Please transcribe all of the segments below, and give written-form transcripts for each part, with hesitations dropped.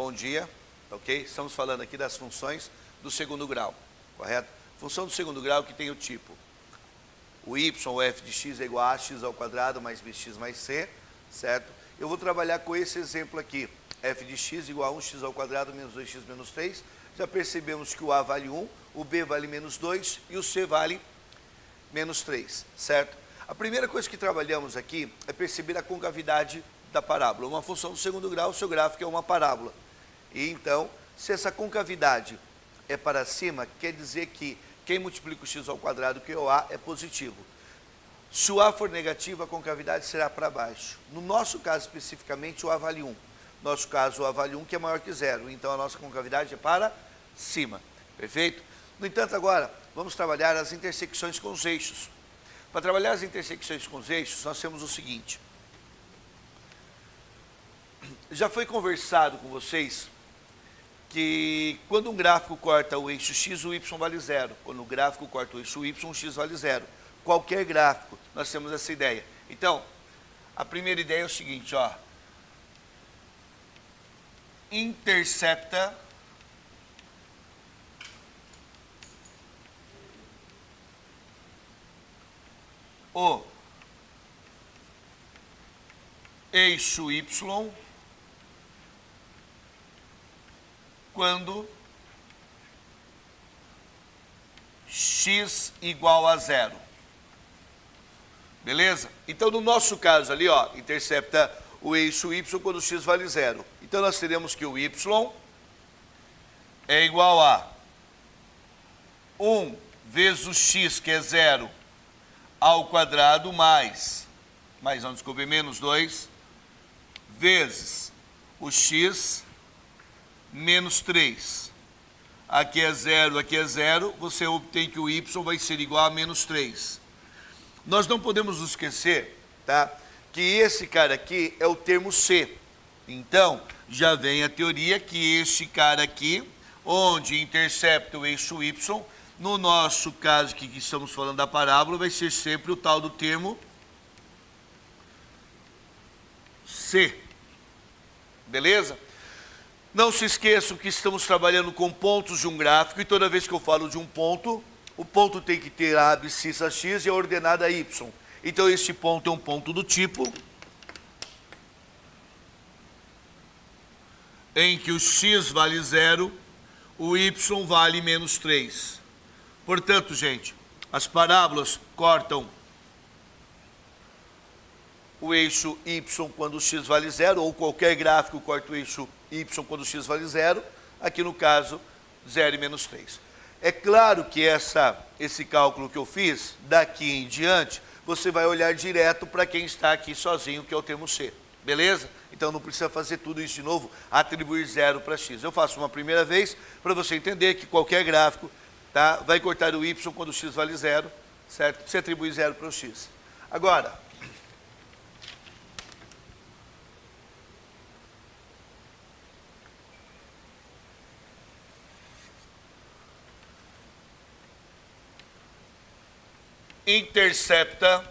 bom dia, ok? Estamos falando aqui das funções do segundo grau, correto? Função do segundo grau que tem o tipo, o y ou f de x é igual a x ao quadrado mais bx mais c, certo? Eu vou trabalhar com esse exemplo aqui, f de x igual a 1x ao quadrado menos 2x menos 3. Já percebemos que o a vale 1, o b vale menos 2 e o c vale menos 3, certo? A primeira coisa que trabalhamos aqui é perceber a concavidade da parábola. Uma função do segundo grau, o seu gráfico é uma parábola. E então, se essa concavidade é para cima, quer dizer que quem multiplica o x ao quadrado, que é o a, é positivo. Se o a for negativo, a concavidade será para baixo. No nosso caso, especificamente, o a vale 1. No nosso caso, o a vale 1, que é maior que 0. Então, a nossa concavidade é para cima. Perfeito? No entanto, agora, vamos trabalhar as intersecções com os eixos. Para trabalhar as intersecções com os eixos, nós temos o seguinte. Já foi conversado com vocês que quando um gráfico corta o eixo x, o y vale 0. Quando o gráfico corta o eixo y, o x vale 0. Qualquer gráfico, nós temos essa ideia. Então, a primeira ideia é o seguinte, ó. Intercepta o eixo y quando x igual a 0. Beleza? Então, no nosso caso ali, ó, intercepta o eixo y quando x vale 0. Então, nós teremos que o y é igual a 1 vezes o x, que é 0, ao quadrado, menos 2, vezes o x menos 3. Aqui é 0, aqui é 0, você obtém que o y vai ser igual a menos 3. Nós não podemos nos esquecer, tá, que esse cara aqui é o termo c. Então, já vem a teoria que este cara aqui, onde intercepta o eixo y, no nosso caso aqui que estamos falando da parábola, vai ser sempre o tal do termo c. Beleza? Não se esqueçam que estamos trabalhando com pontos de um gráfico e toda vez que eu falo de um ponto, o ponto tem que ter a abscissa x e a ordenada y. Então, este ponto é um ponto do tipo em que o x vale 0, o y vale menos 3. Portanto, gente, as parábolas cortam o eixo y quando o x vale 0, ou qualquer gráfico corta o eixo y quando o x vale 0, aqui no caso, 0 e menos 3. É claro que esse cálculo que eu fiz, daqui em diante, você vai olhar direto para quem está aqui sozinho, que é o termo c. Beleza? Então não precisa fazer tudo isso de novo, atribuir 0 para x. Eu faço uma primeira vez para você entender que qualquer gráfico, tá, vai cortar o y quando o x vale 0, certo? Você atribui 0 para o x. Agora, intercepta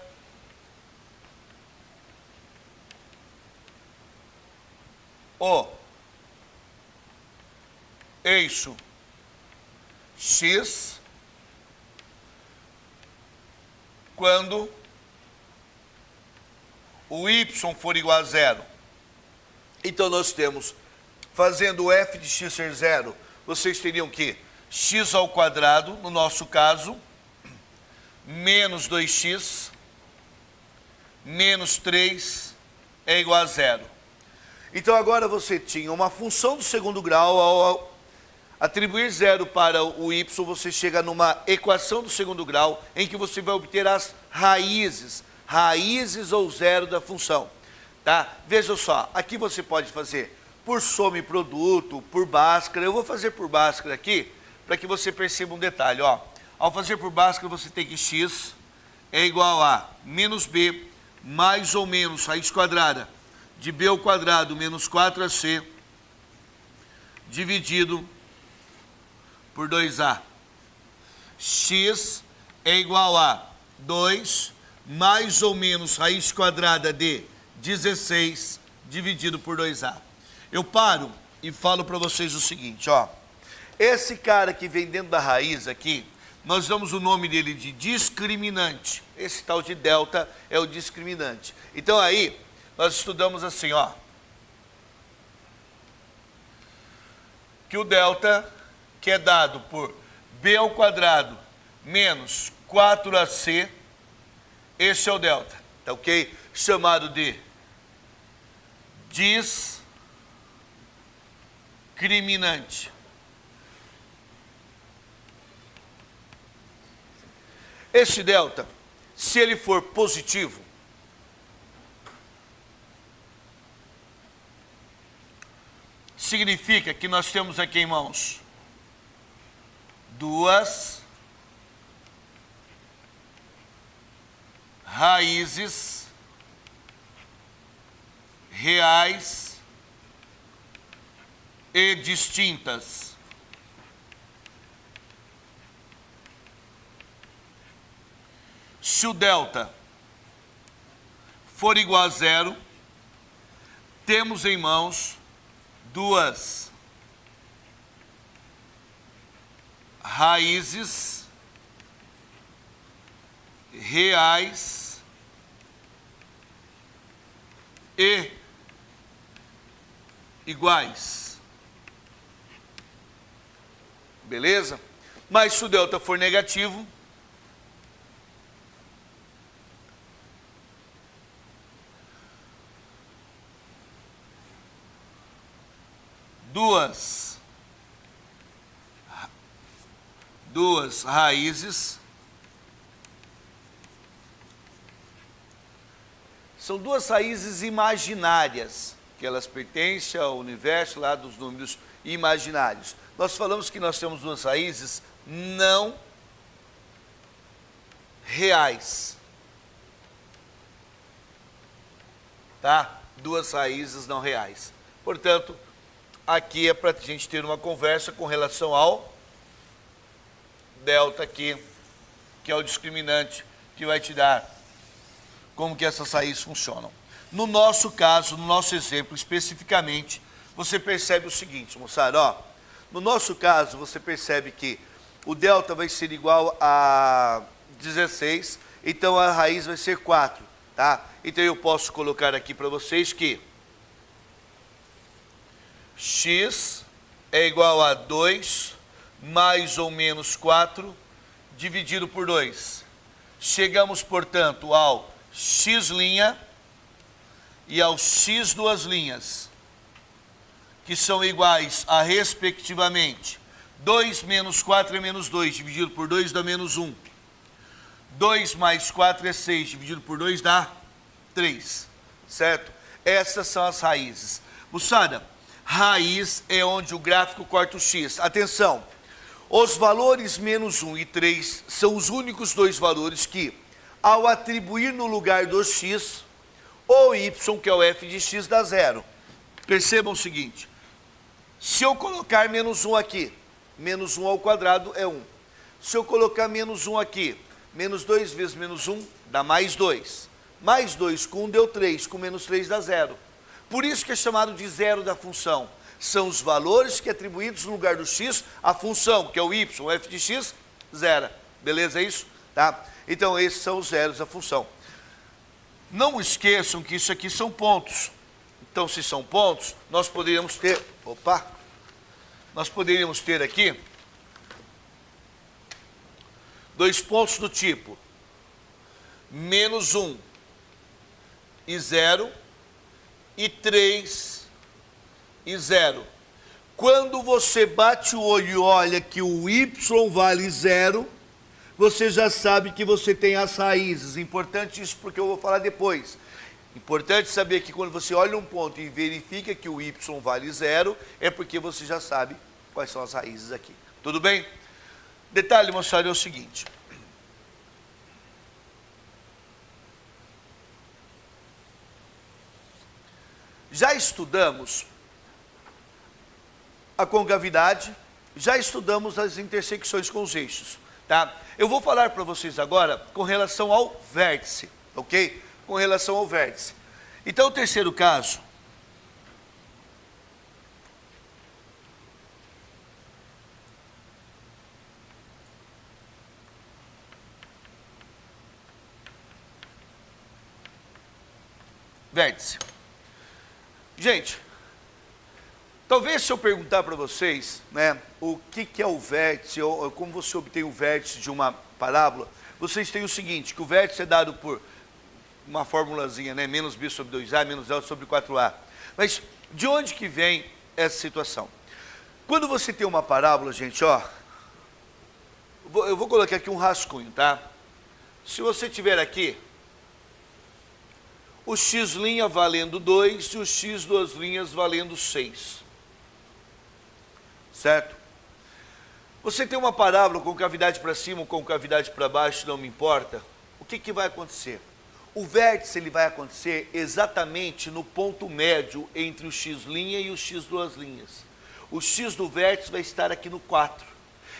o eixo x quando o y for igual a 0. Então, nós temos, fazendo o f de x ser 0, vocês teriam que x ao quadrado, no nosso caso, menos 2x, menos 3 é igual a 0. Então, agora você tinha uma função do segundo grau, ao atribuir 0 para o y, você chega numa equação do segundo grau, em que você vai obter as raízes ou zero da função. Tá? Veja só, aqui você pode fazer por soma e produto, por Bhaskara. Eu vou fazer por Bhaskara aqui, para que você perceba um detalhe, ó. Ao fazer por Bhaskara, você tem que x é igual a menos b mais ou menos raiz quadrada de b ao quadrado menos 4ac dividido por 2a. X é igual a 2 mais ou menos raiz quadrada de 16 dividido por 2a. Eu paro e falo para vocês o seguinte, ó. Esse cara que vem dentro da raiz aqui, nós damos o nome dele de discriminante. Esse tal de delta é o discriminante. Então aí, nós estudamos assim, ó. Que o delta, que é dado por b ao quadrado menos 4ac, esse é o delta, tá ok? Chamado de discriminante. Esse delta, se ele for positivo, significa que nós temos aqui em mãos duas raízes reais e distintas. Se o delta for igual a zero, temos em mãos duas raízes reais e iguais. Beleza? Mas se o delta for negativo, duas raízes são duas raízes imaginárias, que elas pertencem ao universo lá dos números imaginários. Nós falamos que nós temos duas raízes não reais, tá? Duas raízes não reais. Portanto, aqui é para a gente ter uma conversa com relação ao delta aqui, que é o discriminante que vai te dar como que essas raízes funcionam. No nosso caso, no nosso exemplo especificamente, você percebe o seguinte, moçada, ó, no nosso caso você percebe que o delta vai ser igual a 16, então a raiz vai ser 4, tá? Então eu posso colocar aqui para vocês que x é igual a 2 mais ou menos 4 dividido por 2. Chegamos, portanto, ao x' e ao x duas linhas, que são iguais a, respectivamente, 2 menos 4 é menos 2, dividido por 2 dá menos 1. 2 mais 4 é 6, dividido por 2 dá 3, certo? Essas são as raízes. Moçada, raiz é onde o gráfico corta o x. Atenção, os valores menos 1 e 3 são os únicos dois valores que, ao atribuir no lugar do x, o y, que é o f de x, dá zero. Percebam o seguinte, se eu colocar menos 1 aqui, menos 1 ao quadrado é 1. Se eu colocar menos 1 aqui, menos 2 vezes menos 1 dá mais 2. Mais 2 com 1 deu 3, com menos 3 dá zero. Por isso que é chamado de zero da função. São os valores que atribuídos no lugar do x, a função, que é o y, o f de x, zero. Beleza isso? Tá? Então esses são os zeros da função. Não esqueçam que isso aqui são pontos. Então se são pontos, nós poderíamos ter, nós poderíamos ter aqui dois pontos do tipo menos 1 e 0 e 3 e 0. Quando você bate o olho e olha que o y vale 0, você já sabe que você tem as raízes. Importante isso porque eu vou falar depois. Importante saber que quando você olha um ponto e verifica que o y vale 0, é porque você já sabe quais são as raízes aqui. Tudo bem? Detalhe, moçada, é o seguinte. Já estudamos a concavidade, já estudamos as intersecções com os eixos, tá? Eu vou falar para vocês agora com relação ao vértice, ok? Com relação ao vértice. Então, o terceiro caso vértice. Gente, talvez se eu perguntar para vocês, né, o que é o vértice, ou como você obtém o vértice de uma parábola, vocês têm o seguinte, que o vértice é dado por uma formulazinha, né, menos b sobre 2a, menos delta sobre 4a. Mas de onde que vem essa situação? Quando você tem uma parábola, gente, ó, eu vou colocar aqui um rascunho, tá? Se você tiver aqui o x' valendo 2 e o x duas linhas valendo 6. Certo? Você tem uma parábola com cavidade para cima ou com cavidade para baixo, não me importa. O que vai acontecer? O vértice ele vai acontecer exatamente no ponto médio entre o x' e o x duas linhas. O x do vértice vai estar aqui no 4.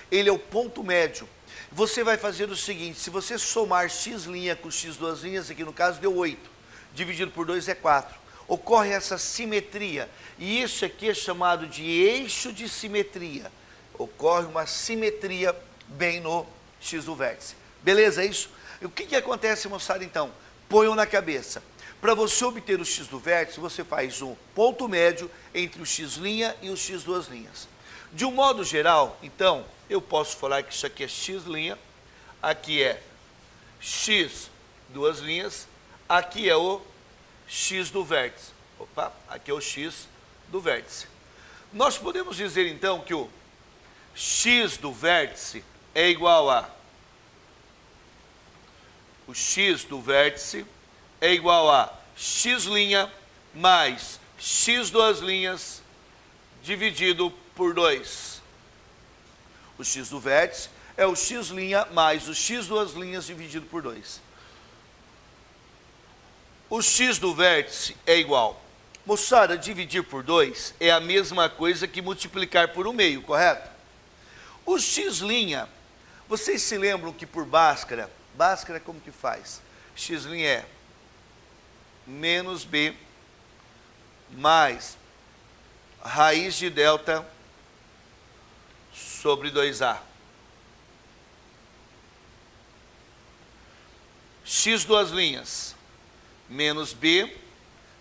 Ele é o ponto médio. Você vai fazer o seguinte, se você somar x' com x duas linhas, aqui no caso deu 8. Dividido por 2 é 4. Ocorre essa simetria. E isso aqui é chamado de eixo de simetria. Ocorre uma simetria bem no x do vértice. Beleza, é isso? E o que acontece, moçada, então? Ponham na cabeça. Para você obter o x do vértice, você faz um ponto médio entre o x' e o x duas linhas. De um modo geral, então, eu posso falar que isso aqui é x', aqui é x duas linhas, aqui é o x do vértice. Opa, aqui é o x do vértice. Nós podemos dizer, então, que o x do vértice é igual a... O x do vértice é igual a x' mais x duas linhas dividido por 2. O x do vértice é o x' mais o x duas linhas dividido por 2. O x do vértice é igual. Moçada, dividir por 2 é a mesma coisa que multiplicar por 1/2, correto? O x', vocês se lembram que por Bhaskara como que faz? X' é menos b mais raiz de delta sobre 2a. X duas linhas, menos b,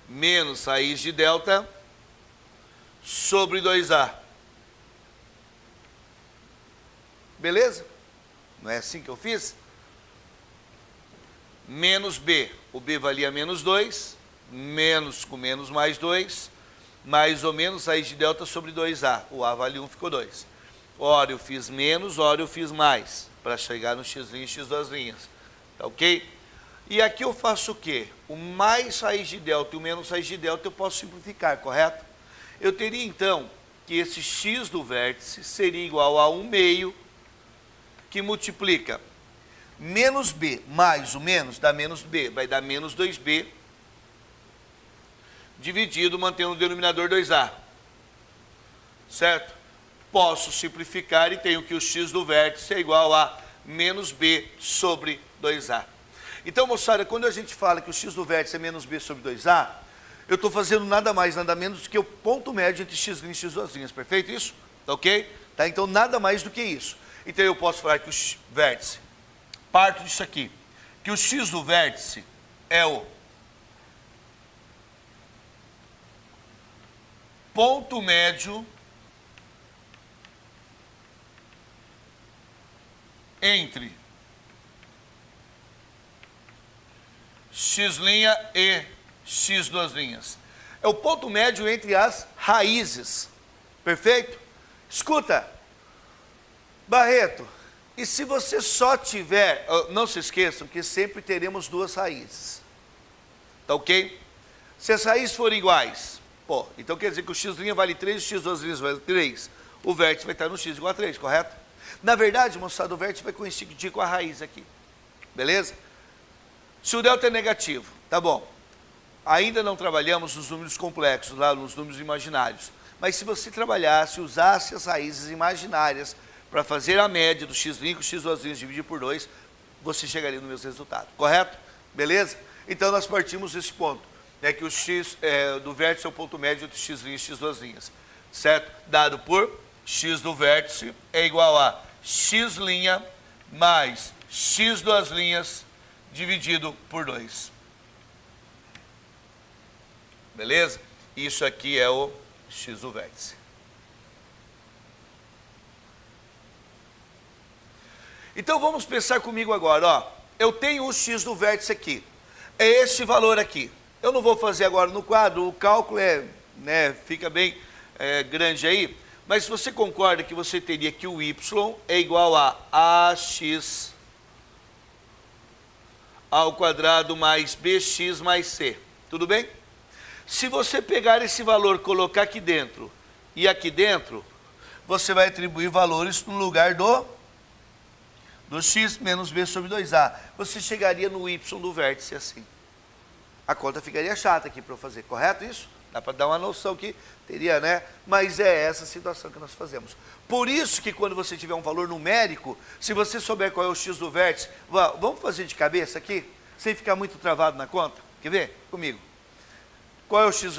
menos raiz de delta, sobre 2a. Beleza? Não é assim que eu fiz? Menos b, o b valia menos 2, menos com menos mais 2, mais ou menos raiz de delta sobre 2a. O a vale 1, ficou 2. Ora eu fiz menos, ora eu fiz mais, para chegar no x' e x duas linhas. Tá ok? E aqui eu faço o quê? O mais raiz de delta e o menos raiz de delta eu posso simplificar, correto? Eu teria então que esse x do vértice seria igual a 1/2, que multiplica menos b mais o menos dá menos b, vai dar menos 2b, dividido, mantendo o denominador 2a. Certo? Posso simplificar e tenho que o x do vértice é igual a menos b sobre 2a. Então, moçada, quando a gente fala que o x do vértice é menos b sobre 2a, eu estou fazendo nada mais, nada menos do que o ponto médio entre x' e x duas linhas, perfeito isso? Tá ok? Tá, então, nada mais do que isso. Então, eu posso falar que o vértice, parto disso aqui, que o x do vértice é o ponto médio entre x' e x duas linhas. É o ponto médio entre as raízes. Perfeito? Escuta, Barreto, e se você só tiver... Não se esqueçam que sempre teremos duas raízes. Tá ok? Se as raízes forem iguais, pô, então quer dizer que o x' vale 3 e o x duas linhas vale 3. O vértice vai estar no x igual a 3, correto? Na verdade, moçada, o vértice vai coincidir com a raiz aqui. Beleza? Se o delta é negativo, tá bom. Ainda não trabalhamos nos números complexos, lá nos números imaginários. Mas se você trabalhasse, usasse as raízes imaginárias para fazer a média do x' com x duas linhas dividir por 2, você chegaria no mesmo resultado. Correto? Beleza? Então nós partimos desse ponto. É que o x do vértice é o ponto médio entre x' e x duas linhas. Certo? Dado por x do vértice é igual a x' mais x duas linhas dividido por 2. Beleza? Isso aqui é o x do vértice. Então vamos pensar comigo agora, ó. Eu tenho o x do vértice aqui. É este valor aqui. Eu não vou fazer agora no quadro, o cálculo fica bem grande aí. Mas você concorda que você teria que o y é igual a ax ao quadrado mais bx mais c. Tudo bem? Se você pegar esse valor, colocar aqui dentro e aqui dentro, você vai atribuir valores no lugar do x menos b sobre 2a. Você chegaria no y do vértice assim. A conta ficaria chata aqui para eu fazer, correto isso? Dá para dar uma noção que teria, né? Mas é essa situação que nós fazemos. Por isso que quando você tiver um valor numérico, se você souber qual é o x do vértice, vamos fazer de cabeça aqui, sem ficar muito travado na conta? Quer ver? Comigo. Qual é o x'?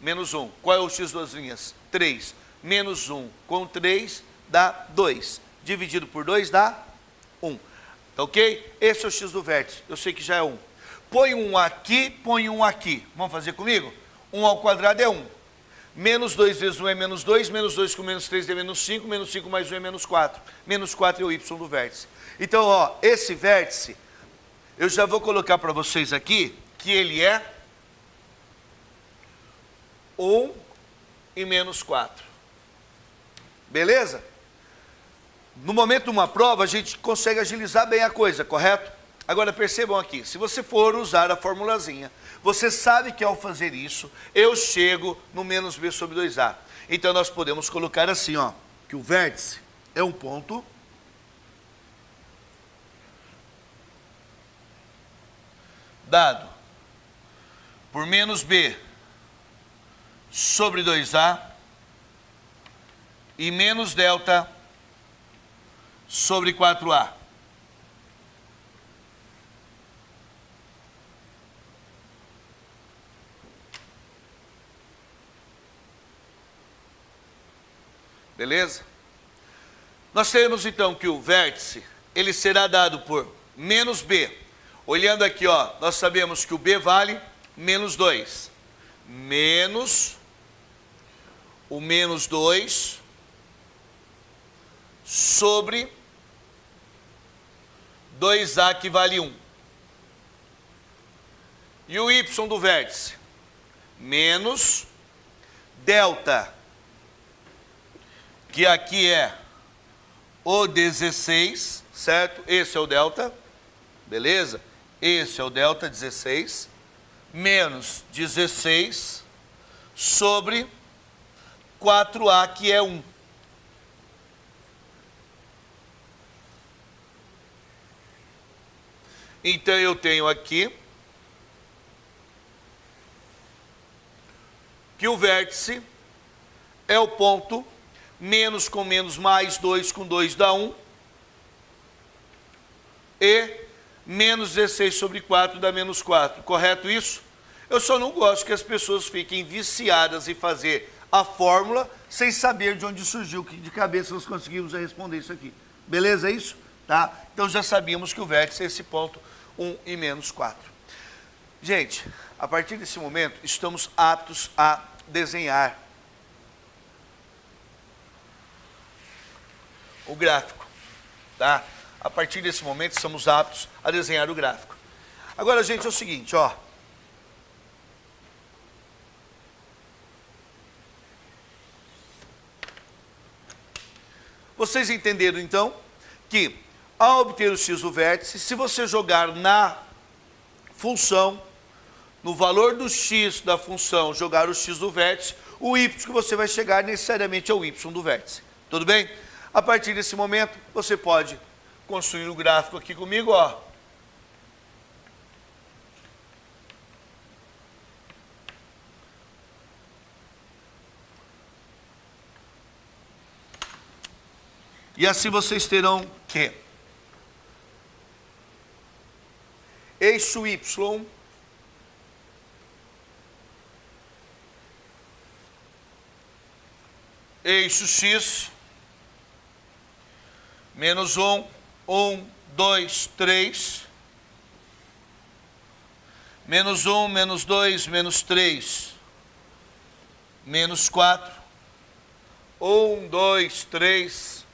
Menos 1. Qual é o x duas linhas? 3. Menos 1 com 3 dá 2. Dividido por 2 dá 1. Tá ok? Esse é o x do vértice. Eu sei que já é 1. Põe um aqui, põe um aqui. Vamos fazer comigo? 1 ao quadrado é 1. Menos 2 vezes 1 é menos 2. Menos 2 com menos 3 é menos 5. Menos 5 mais 1 é menos 4. Menos 4 é o y do vértice. Então, ó, esse vértice, eu já vou colocar para vocês aqui que ele é 1 e menos 4. Beleza? No momento de uma prova, a gente consegue agilizar bem a coisa, correto? Agora percebam aqui, se você for usar a formulazinha, você sabe que ao fazer isso, eu chego no menos b sobre 2a. Então nós podemos colocar assim, ó, que o vértice é um ponto dado por menos b sobre 2a e menos delta sobre 4a. Beleza? Nós teremos então que o vértice, ele será dado por menos b. Olhando aqui, ó, nós sabemos que o b vale menos 2. Menos o menos 2 sobre 2a que vale 1. E o y do vértice? Menos delta, que aqui é o 16, certo? Esse é o delta, beleza? Esse é o delta 16, menos 16 sobre 4a, que é 1. Então eu tenho aqui que o vértice é o ponto menos com menos mais 2 com 2 dá 1 e menos 16 sobre 4 dá menos 4, correto isso? Eu só não gosto que as pessoas fiquem viciadas em fazer a fórmula sem saber de onde surgiu, que de cabeça nós conseguimos responder isso aqui. Beleza isso? Tá? Então já sabíamos que o vértice é esse ponto 1 e menos 4. Gente, a partir desse momento estamos aptos a desenhar o gráfico, tá? A partir desse momento estamos aptos a desenhar o gráfico. Agora, gente, é o seguinte, ó. Vocês entenderam, então, que ao obter o x do vértice, se você jogar na função, no valor do x da função, jogar o x do vértice, o y que você vai chegar necessariamente é o y do vértice. Tudo bem? A partir desse momento, você pode construir o gráfico aqui comigo, ó. E assim vocês terão que eixo y eixo x menos 1, 1, 2, 3, menos 1, menos 2, menos 3, menos 4, 1, 2, 3,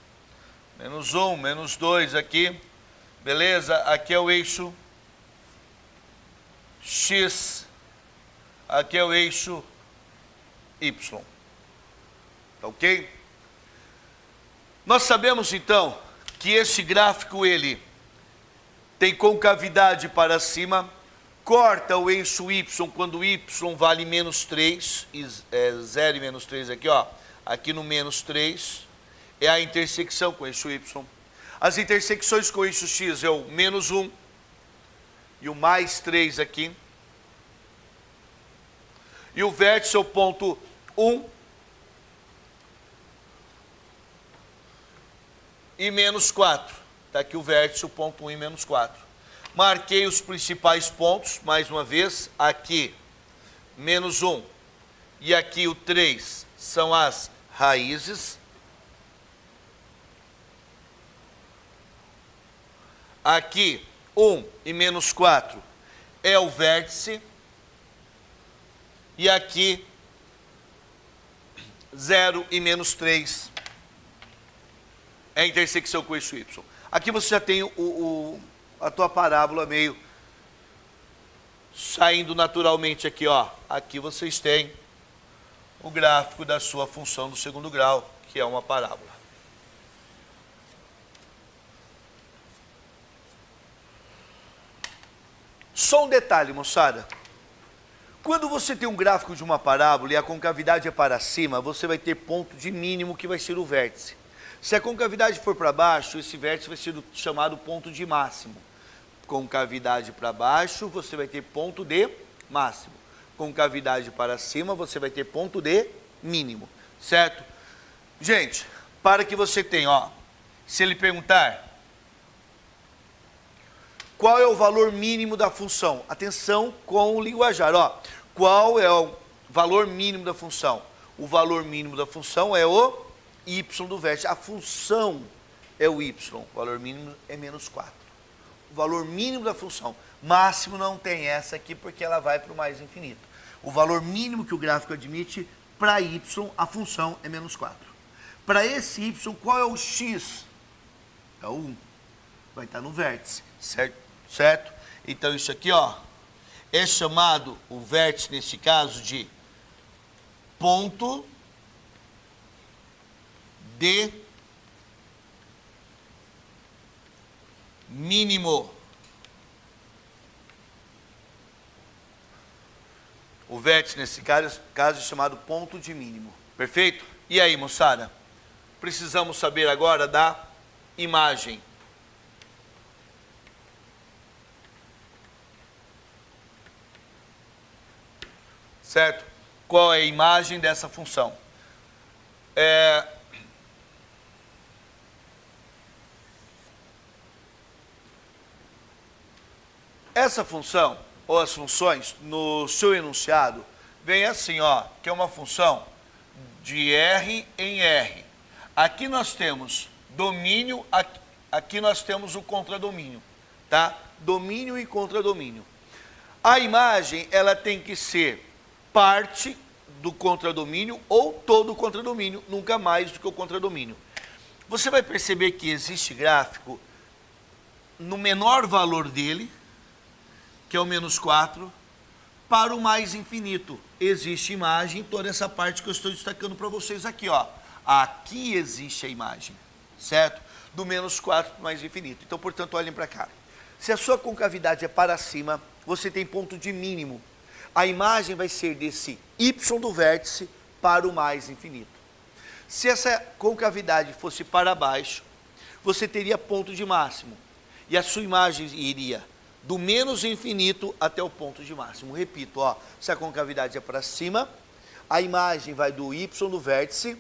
menos 1, menos 2 aqui, beleza? Aqui é o eixo X, aqui é o eixo Y, tá ok? Nós sabemos então que esse gráfico ele tem concavidade para cima, corta o eixo Y quando y vale menos 3, 0 e menos 3 aqui, ó, aqui no menos 3, é a intersecção com o eixo Y. As intersecções com o eixo X é o menos 1 e o mais 3 aqui. E o vértice é o ponto 1 e menos 4. Está aqui o vértice, o ponto 1 e menos 4. Marquei os principais pontos, mais uma vez, aqui menos 1 e aqui o 3 são as raízes. Aqui 1 e menos 4 é o vértice. E aqui 0 e menos 3 é a intersecção com o eixo Y. Aqui você já tem a tua parábola meio saindo naturalmente aqui, ó. Aqui vocês têm o gráfico da sua função do segundo grau, que é uma parábola. Só um detalhe, moçada. Quando você tem um gráfico de uma parábola e a concavidade é para cima, você vai ter ponto de mínimo que vai ser o vértice. Se a concavidade for para baixo, esse vértice vai ser chamado ponto de máximo. Concavidade para baixo, você vai ter ponto de máximo. Concavidade para cima, você vai ter ponto de mínimo. Certo? Gente, para que você tenha, ó, se ele perguntar qual é o valor mínimo da função, atenção com o linguajar, ó, qual é o valor mínimo da função? O valor mínimo da função é o y do vértice, a função é o y, o valor mínimo é menos 4. O valor mínimo da função, máximo não tem essa aqui porque ela vai para o mais infinito. O valor mínimo que o gráfico admite para y, a função é menos 4. Para esse y, qual é o x? É o 1, vai estar no vértice, certo? Então isso aqui, ó, é chamado, o vértice nesse caso, de ponto de mínimo. O vértice nesse caso é chamado ponto de mínimo. Perfeito? E aí, moçada? Precisamos saber agora da imagem. Certo? Qual é a imagem dessa função? Essa função, ou as funções, no seu enunciado, vem assim, ó, que é uma função de R em R. Aqui nós temos domínio, aqui nós temos o contradomínio, tá? Domínio e contradomínio. A imagem, ela tem que ser parte do contradomínio ou todo o contradomínio, nunca mais do que o contradomínio. Você vai perceber que existe gráfico no menor valor dele, que é o menos 4, para o mais infinito. Existe imagem, toda essa parte que eu estou destacando para vocês aqui, ó. Aqui existe a imagem, certo? Do menos 4 para o mais infinito. Então, portanto, olhem para cá. Se a sua concavidade é para cima, você tem ponto de mínimo. A imagem vai ser desse y do vértice para o mais infinito. Se essa concavidade fosse para baixo, você teria ponto de máximo. E a sua imagem iria do menos infinito até o ponto de máximo. Repito, ó, se a concavidade é para cima, a imagem vai do y do vértice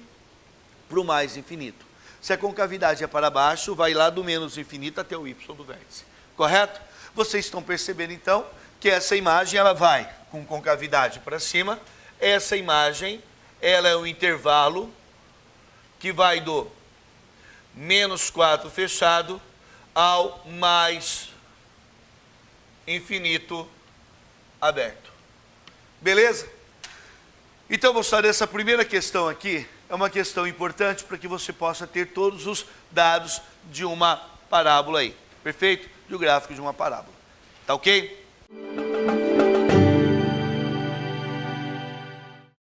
para o mais infinito. Se a concavidade é para baixo, vai lá do menos infinito até o y do vértice. Correto? Vocês estão percebendo, então, que essa imagem ela vai com concavidade para cima. Essa imagem, ela é o intervalo que vai do menos 4 fechado ao mais infinito aberto. Beleza? Então, moçada, essa primeira questão aqui é uma questão importante para que você possa ter todos os dados de uma parábola aí, perfeito? De um gráfico de uma parábola, tá ok?